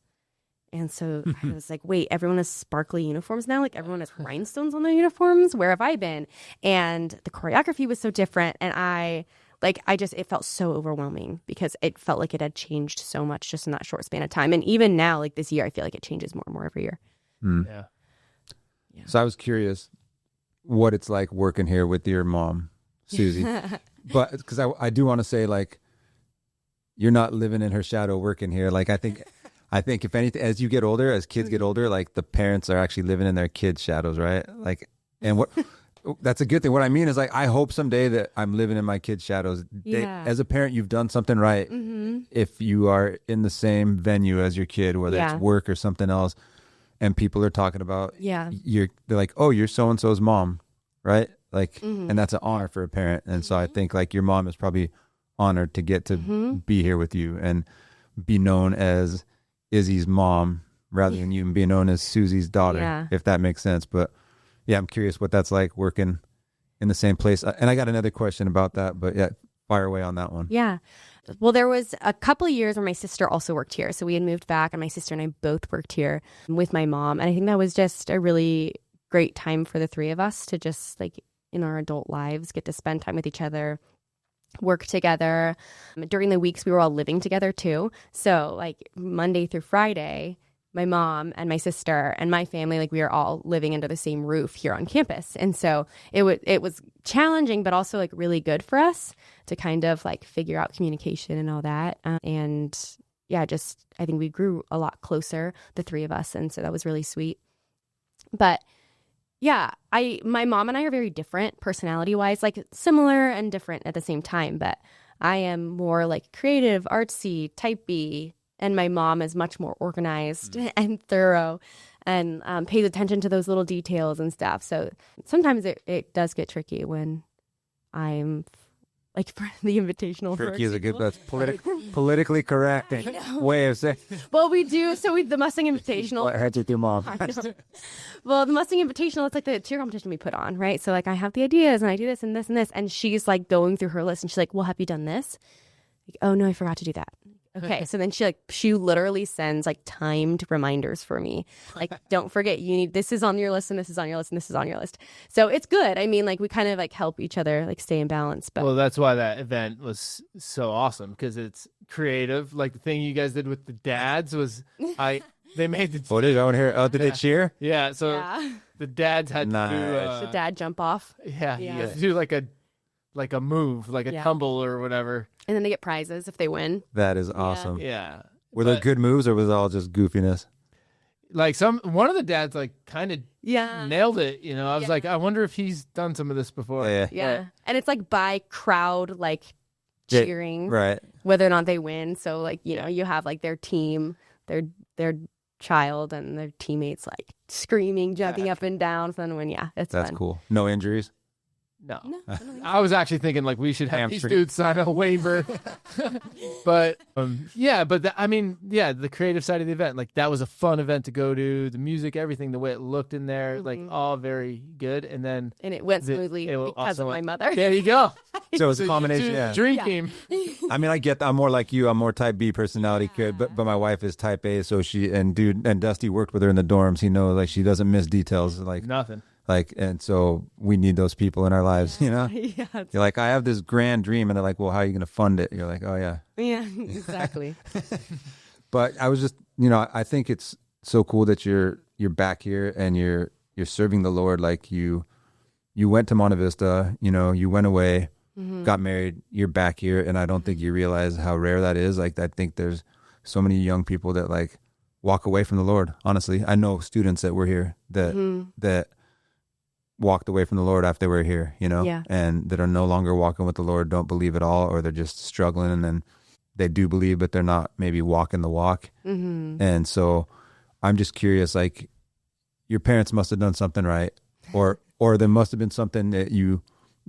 And so I was like, wait, everyone has sparkly uniforms now? Everyone has rhinestones on their uniforms? Where have I been? And the choreography was so different. And it felt so overwhelming because it felt like it had changed so much just in that short span of time. And even now, this year, I feel like it changes more and more every year. Yeah. So I was curious what it's like working here with your mom, Susie. But because I do want to say, you're not living in her shadow working here. I think if anything, as you get older, as kids get older, the parents are actually living in their kids' shadows, right? And what that's a good thing. What I mean is I hope someday that I'm living in my kids' shadows. As a parent, you've done something right. Mm-hmm. If you are in the same venue as your kid, whether it's work or something else, and people are talking about, they're like, oh, you're so-and-so's mom, right? And that's an honor for a parent. And so I think your mom is probably honored to get to be here with you and be known as Izzy's mom rather than you being known as Susie's daughter, if that makes sense. But yeah, I'm curious what that's like working in the same place. And I got another question about that, but fire away on that one. Yeah. Well, there was a couple of years where my sister also worked here. So we had moved back and my sister and I both worked here with my mom. And I think that was just a really great time for the three of us to just in our adult lives get to spend time with each other, work together. During the weeks, we were all living together too. So Monday through Friday, my mom and my sister and my family, we are all living under the same roof here on campus. And so it was challenging, but also really good for us to kind of figure out communication and all that. I think we grew a lot closer, the three of us. And so that was really sweet. But yeah, my mom and I are very different personality-wise, similar and different at the same time. But I am more creative, artsy, type B, and my mom is much more organized and thorough and pays attention to those little details and stuff. So sometimes it does get tricky when I'm like for the invitational. Turkey is a good, that's politically correct way of saying. Well, we do. So the Mustang Invitational. What hurts with your mom? Well, the Mustang Invitational, it's like the cheer competition we put on, right? So like I have the ideas and I do this and this and this. And she's like going through her list and she's like, well, have you done this? Like, oh no, I forgot to do that. Okay. So then she literally sends like timed reminders for me. Like, don't forget, this is on your list and this is on your list and this is on your list. So it's good. I mean, like we kind of like help each other like stay in balance. But well, that's why that event was so awesome because it's creative. Like the thing you guys did with the dads was they made the What did I want to hear? Oh, did they cheer? Yeah. So the dads had to do the dad jump off. Yeah. You have to do like a move, like a tumble or whatever. And then they get prizes if they win. That is awesome. Yeah. Were there good moves or was it all just goofiness? Like one of the dads like kind of nailed it. You know, I was like, I wonder if he's done some of this before. Yeah. And it's like by crowd, like cheering, right? Whether or not they win. So like, you know, you have like their team, their child and their teammates like screaming, jumping up and down. So then when, that's fun. Cool. No injuries? No. I was actually thinking like we should have these dudes sign a waiver. But the creative side of the event, like that was a fun event to go to. The music, everything, the way it looked in there, like all very good. And it went smoothly because of my mother. There you go. So it was a combination. Dream team. I mean, I get that. I'm more like you. I'm more type B personality kid, but my wife is type A. So and Dusty worked with her in the dorms. He knows like she doesn't miss details. Like nothing. Like, and so we need those people in our lives, you know? Yeah. You're like, I have this grand dream. And they're like, well, how are you going to fund it? You're like, oh, yeah. Yeah, exactly. But I was just, I think it's so cool that you're back here and you're serving the Lord. Like you went to Monte Vista, you went away, got married, you're back here. And I don't think you realize how rare that is. Like, I think there's so many young people that like walk away from the Lord. Honestly, I know students that were here that walked away from the Lord after they were here, and that are no longer walking with the Lord, don't believe at all, or they're just struggling, and then they do believe, but they're not maybe walking the walk. And so I'm just curious, like your parents must have done something right, or there must have been something that you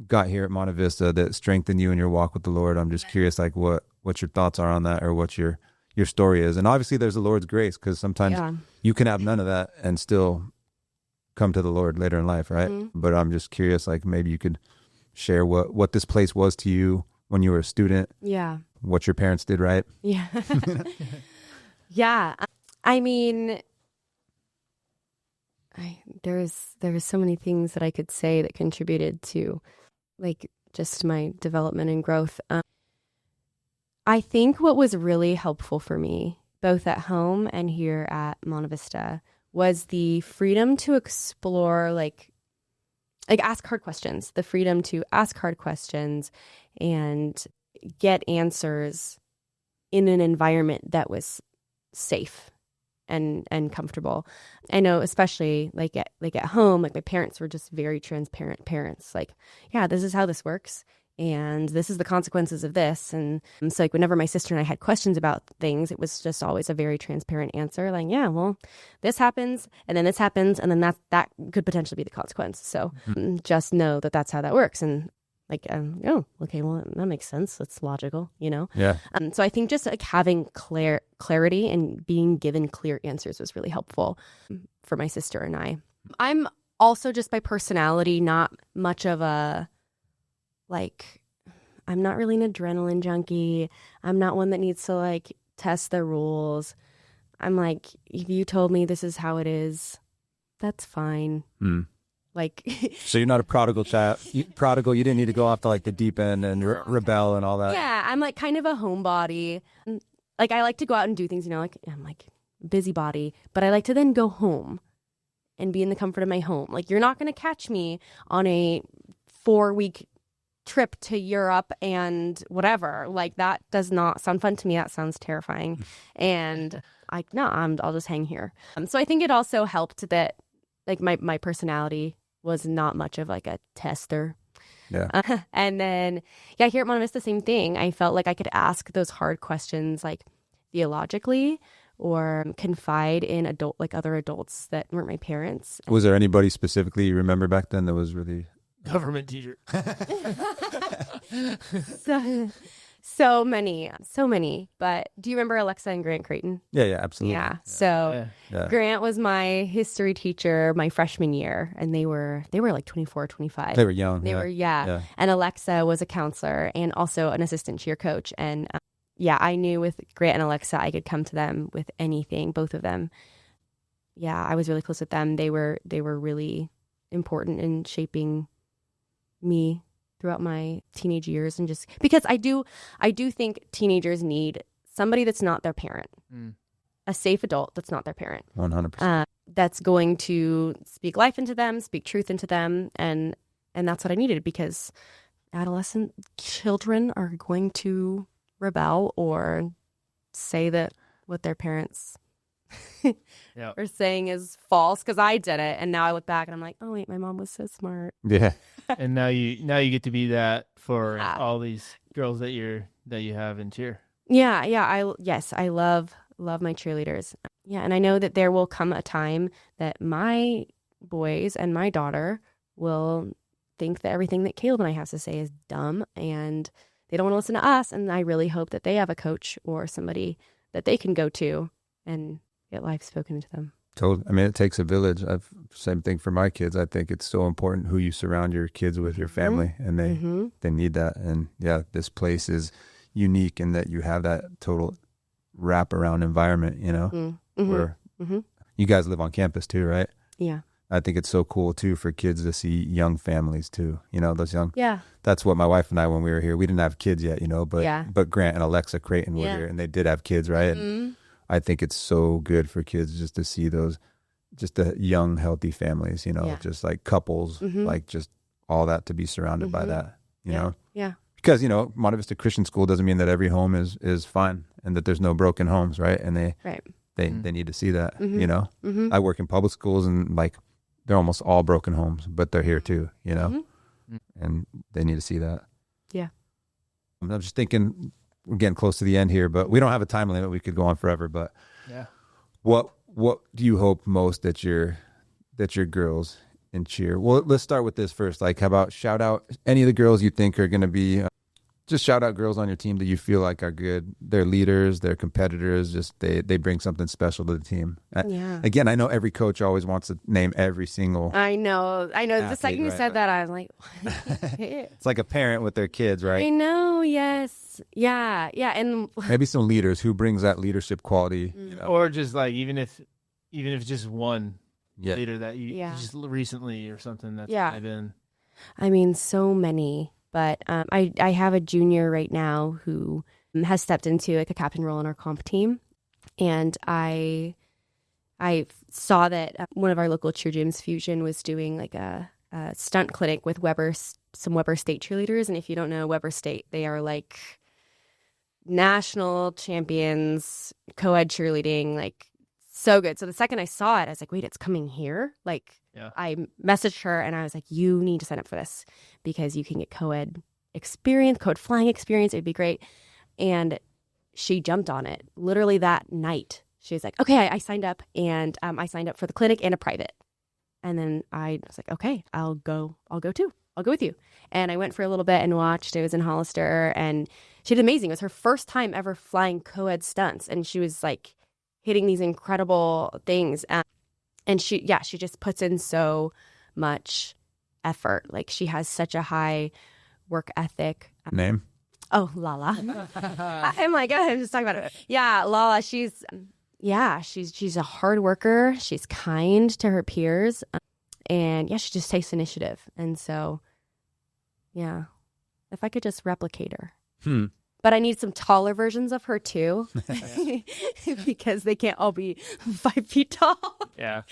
got here at Monte Vista that strengthened you in your walk with the Lord. I'm just curious, like what your thoughts are on that, or what your story is. And obviously there's the Lord's grace, because sometimes you can have none of that and still come to the Lord later in life, right? But I'm just curious, like maybe you could share what this place was to you when you were a student. Yeah. What your parents did right. Yeah. Yeah. I mean, there was so many things that I could say that contributed to like just my development and growth. I think what was really helpful for me, both at home and here at Monte Vista, was the freedom to explore, like ask hard questions, the freedom to ask hard questions and get answers in an environment that was safe and comfortable. I know, especially like at home, like my parents were just very transparent parents. Like, yeah, this is how this works. And this is the consequences of this. And so like whenever my sister and I had questions about things, it was just always a very transparent answer. Like, yeah, well, this happens and then this happens. And then that could potentially be the consequence. So just know that that's how that works. And like, oh, okay, well, that makes sense. That's logical, Yeah. So I think just like having clarity and being given clear answers was really helpful for my sister and I. I'm also just by personality, not much of a, like, I'm not really an adrenaline junkie. I'm not one that needs to like test the rules. I'm like, if you told me this is how it is, that's fine. Like, so you're not a prodigal child. You didn't need to go off to like the deep end and rebel and all that. Yeah, I'm like kind of a homebody. Like I like to go out and do things, like I'm like busybody, but I like to then go home and be in the comfort of my home. Like you're not going to catch me on a 4-week trip to Europe and whatever. Like that does not sound fun to me. That sounds terrifying. And I'll just hang here. So I think it also helped that like my personality was not much of like a tester. Yeah. And then here at Monte Vista, same thing. I felt like I could ask those hard questions like theologically or confide in other adults that weren't my parents. Was there anybody specifically you remember back then that was really government teacher? So many. But do you remember Alexa and Grant Creighton? Yeah, absolutely. Yeah. So Grant was my history teacher my freshman year, and they were like 24, 25. They were young. They were. And Alexa was a counselor and also an assistant cheer coach. And I knew with Grant and Alexa, I could come to them with anything, both of them. Yeah, I was really close with them. They were really important in shaping me throughout my teenage years, and just because I do think teenagers need somebody that's not their parent, a safe adult that's not their parent, 100%, that's going to speak life into them, speak truth into them, and that's what I needed, because adolescent children are going to rebel or say that what their parents are saying is false, because I did it, and now I look back and I'm like, oh wait, my mom was so smart. Yeah. And now you get to be that for all these girls that you have in cheer. I love my cheerleaders. Yeah, and I know that there will come a time that my boys and my daughter will think that everything that Caleb and I have to say is dumb, and they don't want to listen to us. And I really hope that they have a coach or somebody that they can go to and get life spoken into them. Totally. I mean, it takes a village. Same thing for my kids. I think it's so important who you surround your kids with, your family, and they need that. And this place is unique in that you have that total wraparound environment, where you guys live on campus too, right? Yeah. I think it's so cool too for kids to see young families too. Those young. Yeah. That's what my wife and I, when we were here, we didn't have kids yet, but Grant and Alexa Creighton were here, and they did have kids, right? And I think it's so good for kids just to see those, just the young, healthy families, just like couples, like just all that, to be surrounded by that, you know? Yeah. Because, Monte Vista Christian School doesn't mean that every home is fine and that there's no broken homes, right? And they need to see that, I work in public schools, and like they're almost all broken homes, but they're here too, and they need to see that. Yeah. I'm just thinking, we're getting close to the end here, but we don't have a time limit. We could go on forever, but what do you hope most that your girls in cheer? Well, let's start with this first. Like, how about shout out any of the girls you think are going to be, just shout out girls on your team that you feel like are good. They're leaders, they're competitors, just they bring something special to the team. Again, I know every coach always wants to name every single. I know. Athlete, the second you said that, I was like, it's like a parent with their kids, right? I know. Yes. Yeah. And maybe some leaders who brings that leadership quality, or just like, even if just one leader that you just recently or something that's been. I mean, so many. But I have a junior right now who has stepped into like a captain role in our comp team. And I saw that one of our local cheer gyms, Fusion, was doing like a stunt clinic with some Weber State cheerleaders. And if you don't know Weber State, they are like national champions, co-ed cheerleading, like so good. So the second I saw it, I was like, wait, it's coming here? Like, I messaged her and I was like, you need to sign up for this because you can get co-ed experience, co-ed flying experience. It'd be great. And she jumped on it literally that night. She was like, okay, I signed up, and I signed up for the clinic and a private. And then I was like, okay, I'll go too. I'll go with you. And I went for a little bit and watched. It was in Hollister, and she did amazing. It was her first time ever flying co-ed stunts. And she was like hitting these incredible things. And she just puts in so much effort. Like, she has such a high work ethic. Name? Oh, Lala. I'm like, I'm just talking about it. Yeah, Lala, she's a hard worker. She's kind to her peers. And she just takes initiative. And so, if I could just replicate her. But I need some taller versions of her too, because they can't all be 5 feet tall. Yeah.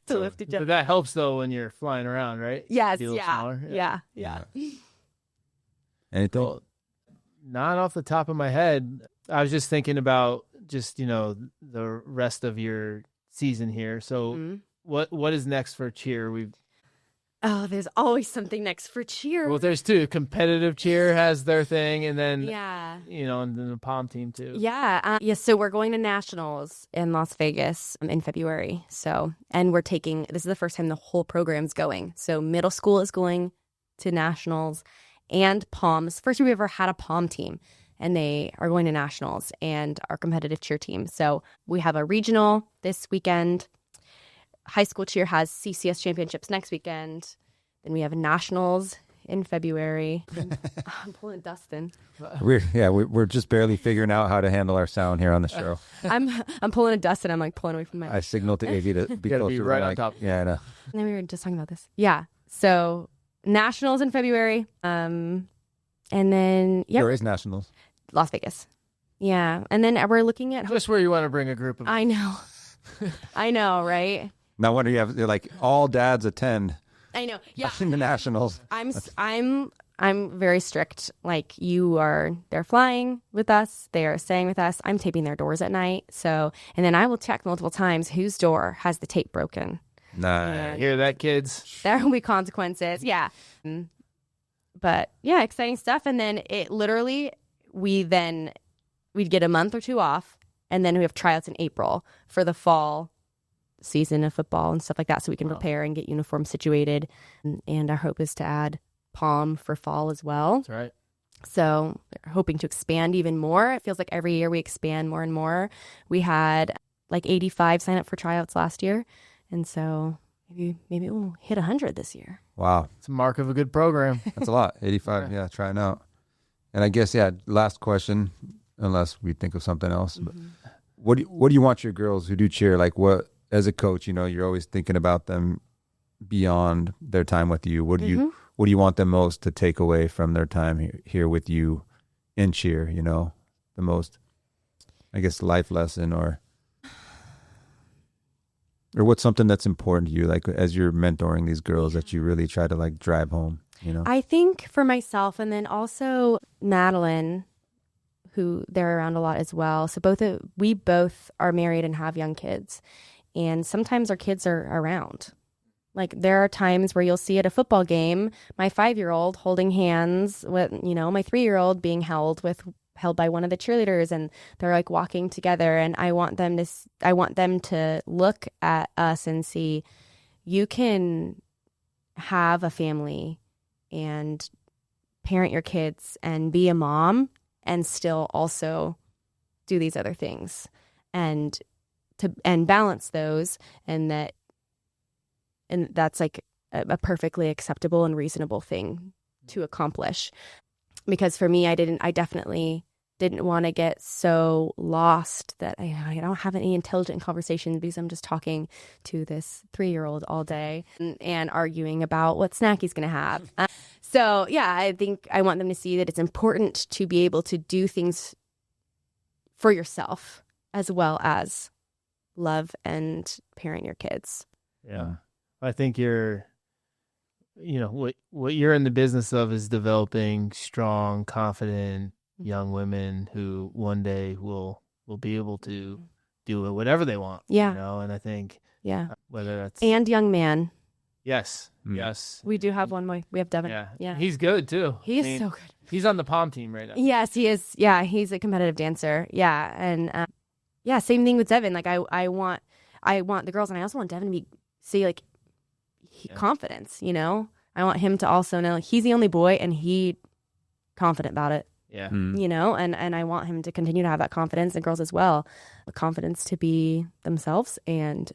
To lift each other. But that helps though when you're flying around, right? Yes. Yeah. Anything? Well, not off the top of my head. I was just thinking about the rest of your season here. So what is next for cheer? There's always something next for cheer. Well, there's two. Competitive cheer has their thing, and then and then the pom team too. So we're going to nationals in Las Vegas in February. So, and this is the first time the whole program's going. So middle school is going to nationals, and Palms. First we ever had a Palm team, and they are going to nationals and our competitive cheer team. So we have a regional this weekend. High school cheer has CCS championships next weekend. Then we have nationals in February. I'm pulling Dustin. We're just barely figuring out how to handle our sound here on the show. I'm pulling a Dustin. I'm like pulling away from my. I signaled to Avi to be closer. Be right on top. Yeah, I know. And then we were just talking about this. Yeah. So nationals in February. And then Where is nationals? Las Vegas. Yeah. And then we're looking at Just where you want to bring a group of. I know. I know, right? No wonder they're like all dads attend. I know. Yeah. In the nationals. I'm very strict. Like they're flying with us. They are staying with us. I'm taping their doors at night. So, and then I will check multiple times whose door has the tape broken. Nice. Hear that, kids? There will be consequences. Yeah. But yeah, exciting stuff. And then we'd get a month or two off, and then we have tryouts in April for the fall season of football and stuff like that, so we can prepare and get uniforms situated. And our hope is to add Palm for fall as well. That's right. So we're hoping to expand even more. It feels like every year we expand more and more. We had like 85 sign up for tryouts last year, and so maybe we'll hit 100 this year. Wow, it's a mark of a good program. That's a lot. 85. Yeah, trying out. And I guess last question, unless we think of something else. But what do you want your girls who do cheer, like, what, as a coach, you're always thinking about them beyond their time with you. What do you want them most to take away from their time here with you in cheer? The most, I guess, life lesson or what's something that's important to you, like as you're mentoring these girls that you really try to like drive home, I think for myself, and then also Madeline, who they're around a lot as well. So we both are married and have young kids. And sometimes our kids are around. Like there are times where you'll see at a football game, my 5-year-old holding hands with, my 3-year-old being held by one of the cheerleaders, and they're like walking together. And I want them to look at us and see, you can have a family and parent your kids and be a mom and still also do these other things. And balance those, and that's like a perfectly acceptable and reasonable thing to accomplish. Because for me, I definitely didn't want to get so lost that I don't have any intelligent conversations because I'm just talking to this 3-year-old all day and arguing about what snack he's going to have. So yeah, I think I want them to see that it's important to be able to do things for yourself as well as love and parent your kids. Yeah. I think what you're in the business of is developing strong, confident young women who one day will be able to do whatever they want. Yeah. And I think whether that's and young man. Yes. Yes. We do have one more. We have Devin. Yeah. He's good too. He is so good. He's on the Palm team right now. Yes, he is. Yeah, he's a competitive dancer. Yeah, and same thing with Devin. Like I want the girls, and I also want Devin to see confidence. I want him to also know he's the only boy, and he confident about it. Yeah. And I want him to continue to have that confidence, and girls as well, the confidence to be themselves, and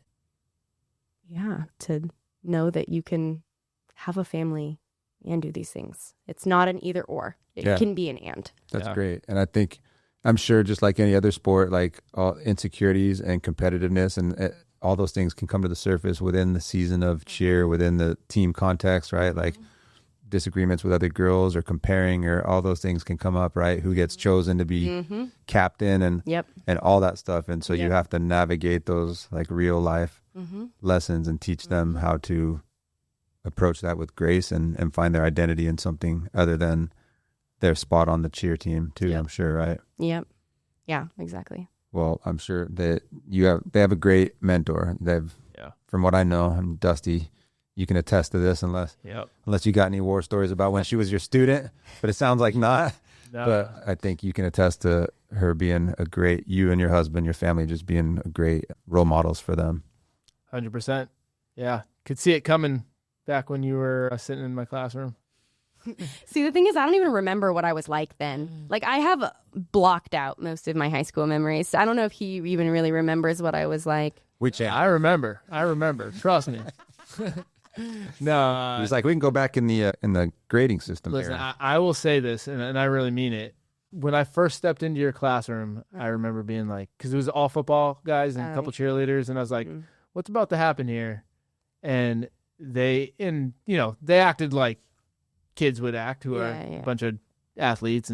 to know that you can have a family and do these things. It's not an either or. It can be an and. That's great. And I'm sure just like any other sport, like all insecurities and competitiveness and all those things can come to the surface within the season of cheer, within the team context, right? Like disagreements with other girls or comparing, or all those things can come up, right? Who gets chosen to be captain and all that stuff. And so you have to navigate those like real life lessons and teach them how to approach that with grace and find their identity in something other than their spot on the cheer team too. I'm sure, right? Yep. Yeah, exactly. Well, I'm sure that they have a great mentor. From what I know, and Dusty, you can attest to this unless you got any war stories about when she was your student, but it sounds like not. No. But I think you can attest to her being you and your husband, your family, just being great role models for them. 100%. Yeah. Could see it coming back when you were sitting in my classroom. See, the thing is, I don't even remember what I was like then. Like, I have blocked out most of my high school memories. I don't know if he even really remembers what I was like. Which I remember. Trust me. No, he's like, we can go back in the grading system. Listen, I will say this, and I really mean it. When I first stepped into your classroom, I remember being like, because it was all football guys and a couple cheerleaders, and I was like, what's about to happen here? And they acted like kids would act, who are a bunch of athletes,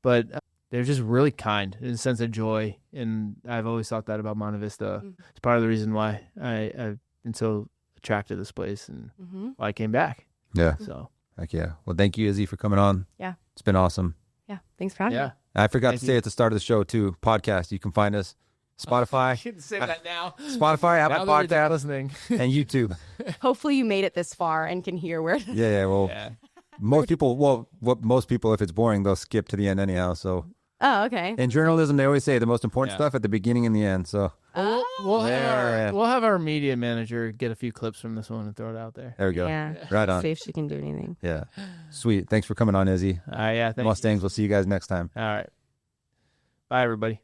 but they're just really kind in a sense of joy. And I've always thought that about Monte Vista. It's part of the reason why I've been so attracted to this place and why I came back. Yeah. So. Heck yeah. Well, thank you, Izzy, for coming on. Yeah. It's been awesome. Yeah. Thanks for having me. I forgot to say at the start of the show, too, podcast. You can find us Spotify. You can say that now. Spotify, Apple Podcast, listening. and YouTube. Hopefully you made it this far and can hear where. Well, most people, if it's boring, they'll skip to the end anyhow. So. Oh, okay. In journalism, they always say the most important stuff at the beginning and the end. So. We'll have our media manager get a few clips from this one and throw it out there. There we go. Yeah. Right on. See if she can do anything. Yeah. Sweet. Thanks for coming on, Izzy. Thanks. Mustangs. We'll see you guys next time. All right. Bye, everybody.